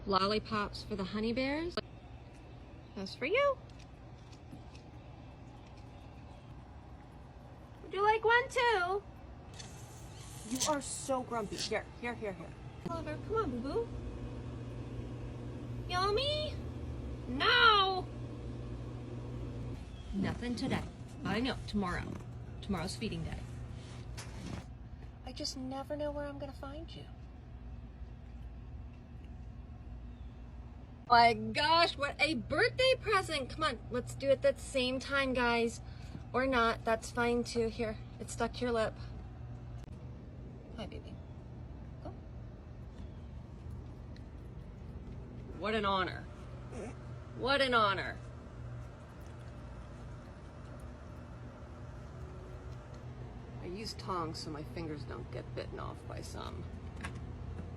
Lollipops for the honey bears. That's for you. Would you like one too? You are so grumpy. Here. Oliver, come on, boo-boo. Yummy? No! Nothing today. I know, tomorrow. Tomorrow's feeding day. I just never know where I'm gonna find you. My gosh, what a birthday present! Come on, let's do it at the same time, guys. Or not, that's fine too. Here, it stuck to your lip. Hi, baby. Go. What an honor. What an honor. I use tongs so my fingers don't get bitten off by some.